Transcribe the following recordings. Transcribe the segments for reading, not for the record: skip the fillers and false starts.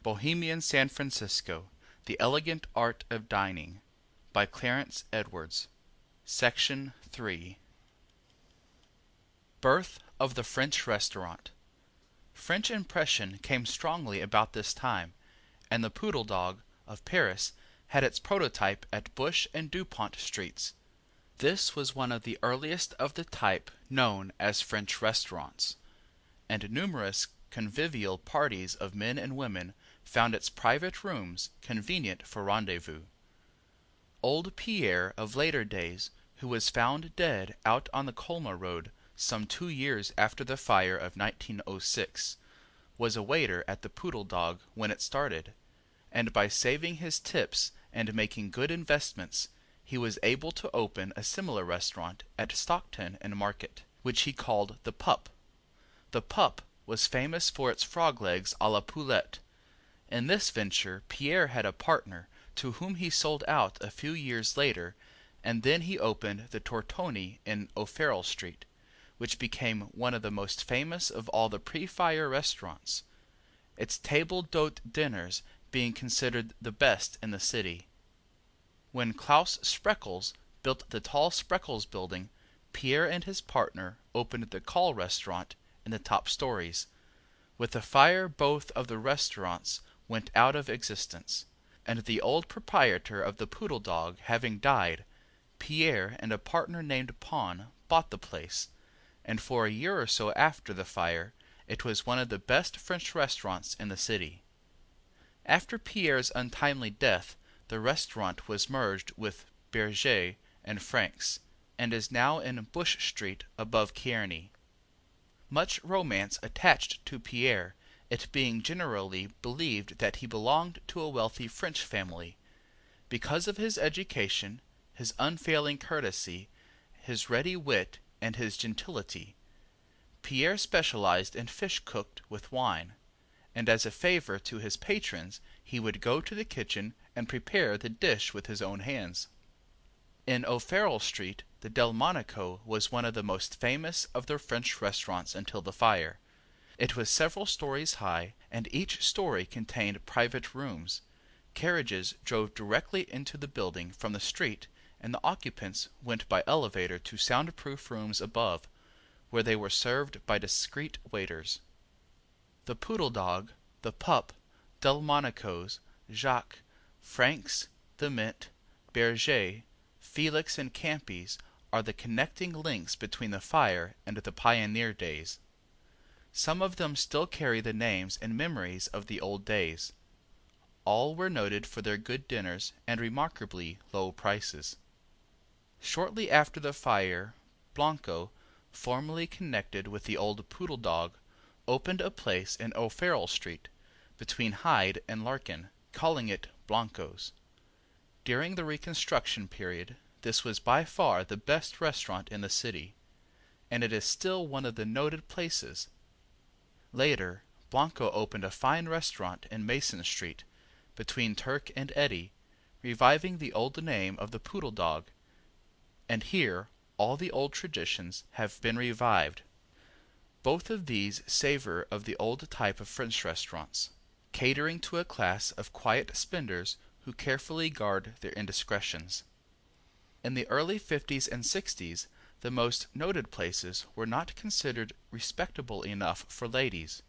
Bohemian San Francisco, The Elegant Art of Dining, by Clarence Edwards. Section 3. Birth of the French Restaurant. French impression came strongly about this time, and the Poodle Dog, of Paris, had its prototype at Bush and Dupont streets. This was one of the earliest of the type known as French restaurants, and numerous convivial parties of men and women found its private rooms convenient for rendezvous. Old Pierre of later days, who was found dead out on the Colma road some 2 years after the fire of 1906, was a waiter at the Poodle Dog when it started, and by saving his tips and making good investments, he was able to open a similar restaurant at Stockton and Market, which he called the Pup. The Pup was famous for its frog legs à la poulette. In this venture Pierre had a partner to whom he sold out a few years later, and then he opened the Tortoni in O'Farrell Street, which became one of the most famous of all the pre-fire restaurants, its table d'hôte dinners being considered the best in the city. When Klaus Spreckels built the tall Spreckels building, Pierre and his partner opened the Call restaurant in the top stories. With the fire both of the restaurants went out of existence, and the old proprietor of the Poodle Dog having died, Pierre and a partner named Pon bought the place, and for a year or so after the fire it was one of the best French restaurants in the city. After Pierre's untimely death, the restaurant was merged with Berger and Frank's, and is now in Bush Street above Kearny. Much romance attached to Pierre, it being generally believed that he belonged to a wealthy French family. Because of his education, his unfailing courtesy, his ready wit, and his gentility, Pierre specialized in fish cooked with wine, and as a favor to his patrons he would go to the kitchen and prepare the dish with his own hands. In O'Farrell Street the Delmonico was one of the most famous of the French restaurants until the fire. It was several stories high, and each story contained private rooms. Carriages drove directly into the building from the street, and the occupants went by elevator to soundproof rooms above, where they were served by discreet waiters. The Poodle Dog, the Pup, Delmonico's, Jacques, Frank's, the Mint, Berger, Felix and Campy's are the connecting links between the fire and the pioneer days. Some of them still carry the names and memories of the old days. All were noted for their good dinners and remarkably low prices. Shortly after the fire, Blanco, formerly connected with the old Poodle Dog, opened a place in O'Farrell Street, between Hyde and Larkin, calling it Blanco's. During the Reconstruction period, this was by far the best restaurant in the city, and it is still one of the noted places. Later, Blanco opened a fine restaurant in Mason Street, between Turk and Eddy, reviving the old name of the Poodle Dog, and here all the old traditions have been revived. Both of these savor of the old type of French restaurants, catering to a class of quiet spenders who carefully guard their indiscretions. In the early 50s and 60s, the most noted places were not considered respectable enough for ladies,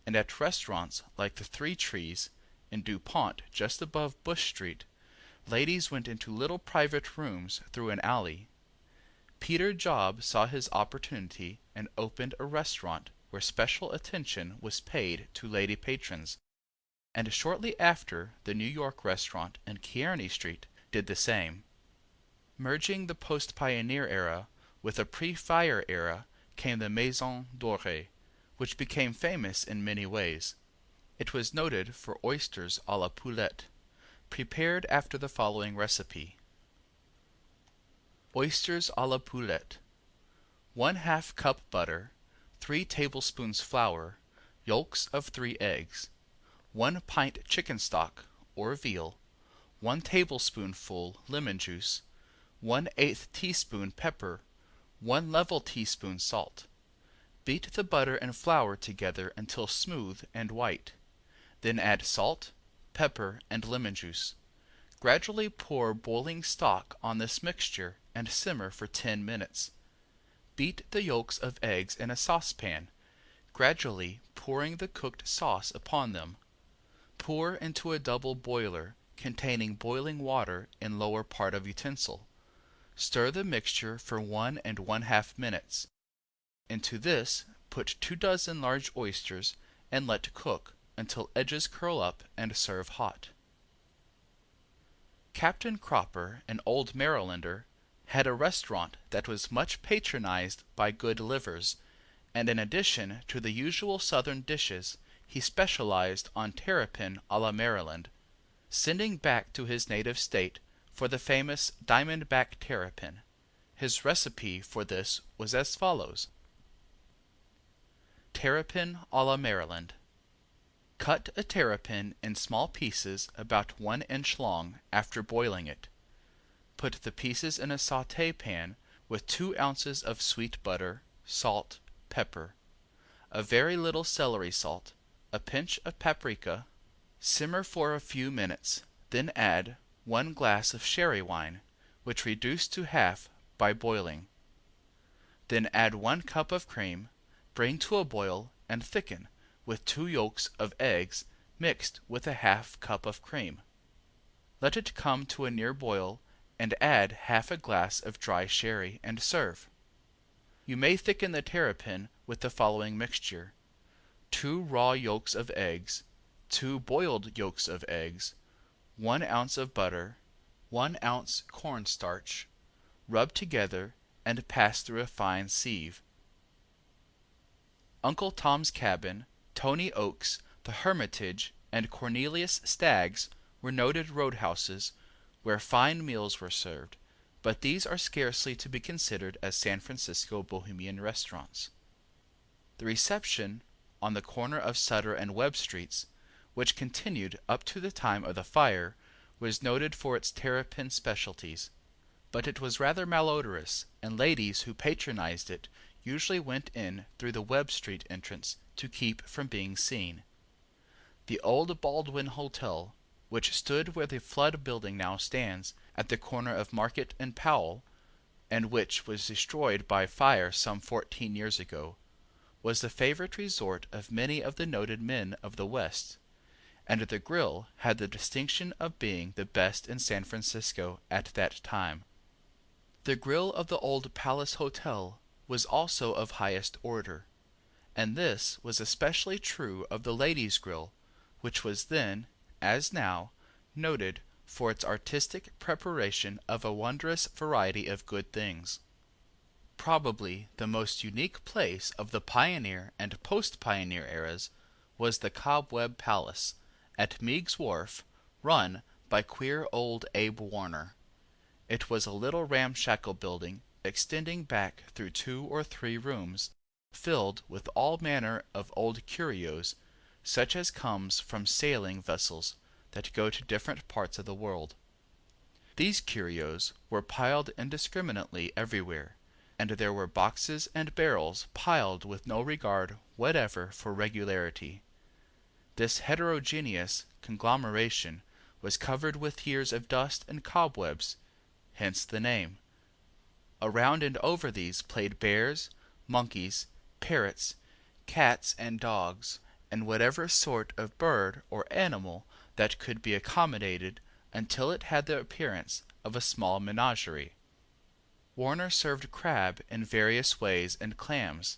and at restaurants like the Three Trees, in Dupont just above Bush Street, ladies went into little private rooms through an alley. Peter Job saw his opportunity and opened a restaurant where special attention was paid to lady patrons, and shortly after the New York restaurant in Kearny Street did the same. Merging the post-pioneer era with the pre-fire era came the Maison Dorée, which became famous in many ways. It was noted for oysters à la poulette, prepared after the following recipe. Oysters à la poulette. 1/2 cup butter, 3 tablespoons flour, yolks of 3 eggs, 1 pint chicken stock or veal, 1 tablespoonful lemon juice, 1/8 teaspoon pepper, 1 level teaspoon salt. Beat the butter and flour together until smooth and white. Then add salt, pepper, and lemon juice. Gradually pour boiling stock on this mixture and simmer for 10 minutes. Beat the yolks of eggs in a saucepan, gradually pouring the cooked sauce upon them. Pour into a double boiler containing boiling water in lower part of utensil. Stir the mixture for 1½ minutes. Into this put 2 dozen large oysters and let cook until edges curl up and serve hot. Captain Cropper, an old Marylander, had a restaurant that was much patronized by good livers, and in addition to the usual Southern dishes, he specialized on terrapin a la Maryland, sending back to his native state for the famous diamondback terrapin. His recipe for this was as follows: Terrapin a la Maryland. Cut a terrapin in small pieces about 1 inch long after boiling it. Put the pieces in a sauté pan with 2 ounces of sweet butter, salt, pepper, a very little celery salt, a pinch of paprika. Simmer for a few minutes, then add 1 glass of sherry wine, which reduce to half by boiling. Then add 1 cup of cream, bring to a boil and thicken with 2 yolks of eggs mixed with a ½ cup of cream. Let it come to a near boil and add ½ a glass of dry sherry and serve. You may thicken the terrapin with the following mixture: 2 raw yolks of eggs, 2 boiled yolks of eggs, 1 ounce of butter, 1 ounce cornstarch, rub together and pass through a fine sieve. Uncle Tom's Cabin, Tony Oak's, the Hermitage, and Cornelius Stagg's were noted roadhouses where fine meals were served, but these are scarcely to be considered as San Francisco Bohemian restaurants. The reception on the corner of Sutter and Webb Streets, which continued up to the time of the fire, was noted for its terrapin specialties, but it was rather malodorous, and ladies who patronized it usually went in through the Webb Street entrance to keep from being seen. The old Baldwin Hotel, which stood where the Flood building now stands, at the corner of Market and Powell, and which was destroyed by fire some 14 years ago, was the favorite resort of many of the noted men of the West, and the grill had the distinction of being the best in San Francisco at that time. The grill of the old Palace Hotel was also of highest order, and this was especially true of the Ladies' Grill, which was then, as now, noted for its artistic preparation of a wondrous variety of good things. Probably the most unique place of the pioneer and post-pioneer eras was the Cobweb Palace, at Meiggs Wharf, run by queer old Abe Warner. It was a little ramshackle building extending back through 2 or 3 rooms, filled with all manner of old curios, such as comes from sailing vessels that go to different parts of the world. These curios were piled indiscriminately everywhere, and there were boxes and barrels piled with no regard whatever for regularity. This heterogeneous conglomeration was covered with years of dust and cobwebs, hence the name. Around and over these played bears, monkeys, parrots, cats and dogs, and whatever sort of bird or animal that could be accommodated until it had the appearance of a small menagerie. Warner served crab in various ways and clams.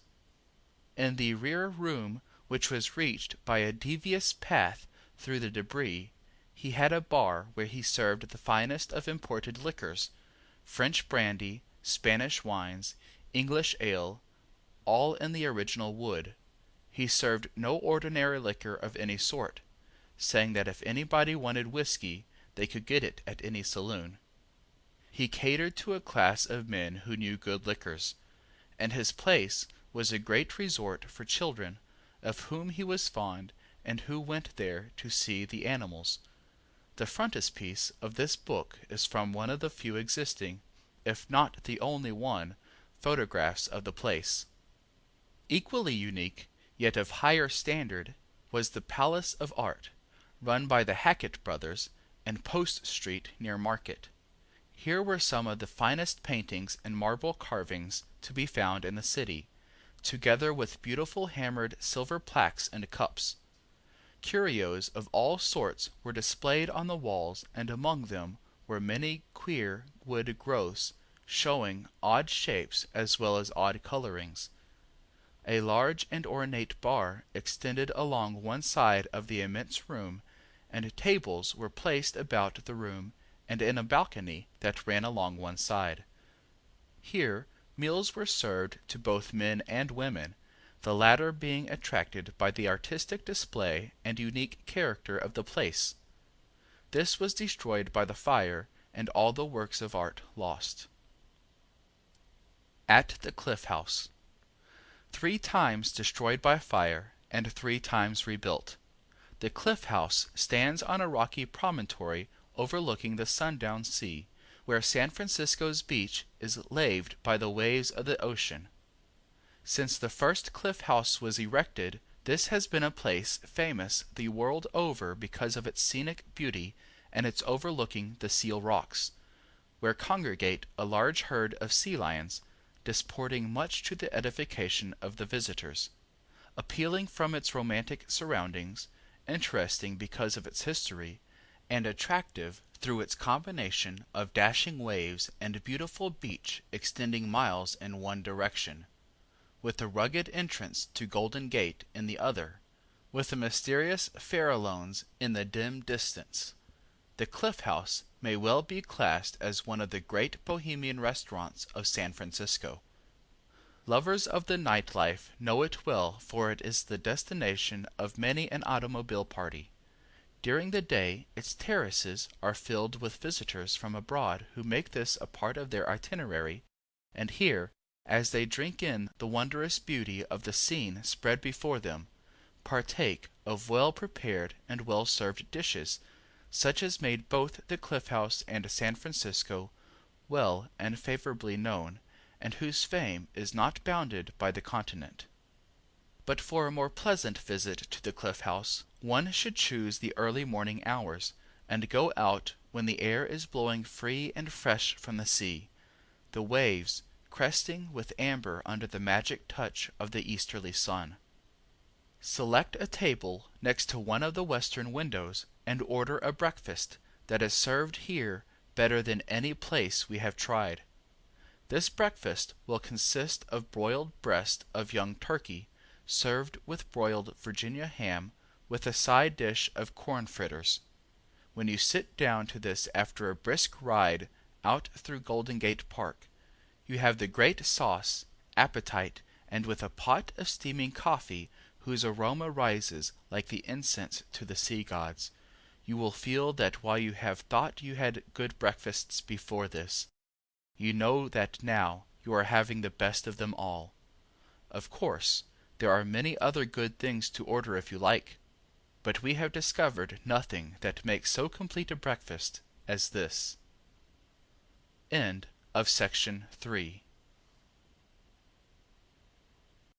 In the rear room, which was reached by a devious path through the debris, he had a bar where he served the finest of imported liquors, French brandy, Spanish wines, English ale, all in the original wood. He served no ordinary liquor of any sort, saying that if anybody wanted whiskey, they could get it at any saloon. He catered to a class of men who knew good liquors, and his place was a great resort for children, of whom he was fond and who went there to see the animals. The frontispiece of this book is from one of the few existing, if not the only one, photographs of the place. Equally unique, yet of higher standard, was the Palace of Art, run by the Hackett brothers, and Post Street near Market. Here were some of the finest paintings and marble carvings to be found in the city, together with beautiful hammered silver plaques and cups. Curios of all sorts were displayed on the walls, and among them were many queer wood growths, showing odd shapes as well as odd colorings. A large and ornate bar extended along one side of the immense room, and tables were placed about the room and in a balcony that ran along one side. Here meals were served to both men and women, the latter being attracted by the artistic display and unique character of the place. This was destroyed by the fire, and all the works of art lost. At the Cliff House. 3 times destroyed by fire, and 3 times rebuilt. The Cliff House stands on a rocky promontory overlooking the sundown sea, where San Francisco's beach is laved by the waves of the ocean. Since the first Cliff House was erected, this has been a place famous the world over because of its scenic beauty and its overlooking the Seal Rocks, where congregate a large herd of sea lions, disporting much to the edification of the visitors. Appealing from its romantic surroundings, interesting because of its history, and attractive through its combination of dashing waves and beautiful beach extending miles in one direction, with a rugged entrance to Golden Gate in the other, with the mysterious Farallones in the dim distance. The Cliff House may well be classed as one of the great Bohemian restaurants of San Francisco. Lovers of the nightlife know it well, for it is the destination of many an automobile party. During the day its terraces are filled with visitors from abroad who make this a part of their itinerary, and here, as they drink in the wondrous beauty of the scene spread before them, partake of well-prepared and well-served dishes, such as made both the Cliff House and San Francisco well and favorably known, and whose fame is not bounded by the continent. But for a more pleasant visit to the Cliff House, one should choose the early morning hours, and go out when the air is blowing free and fresh from the sea, the waves cresting with amber under the magic touch of the easterly sun. Select a table next to one of the western windows, and order a breakfast that is served here better than any place we have tried. This breakfast will consist of broiled breast of young turkey, served with broiled Virginia ham, with a side dish of corn fritters. When you sit down to this after a brisk ride out through Golden Gate Park, you have the great sauce, appetite, and with a pot of steaming coffee whose aroma rises like the incense to the sea gods, you will feel that while you have thought you had good breakfasts before this, you know that now you are having the best of them all. Of course, there are many other good things to order if you like, but we have discovered nothing that makes so complete a breakfast as this. End of section 3.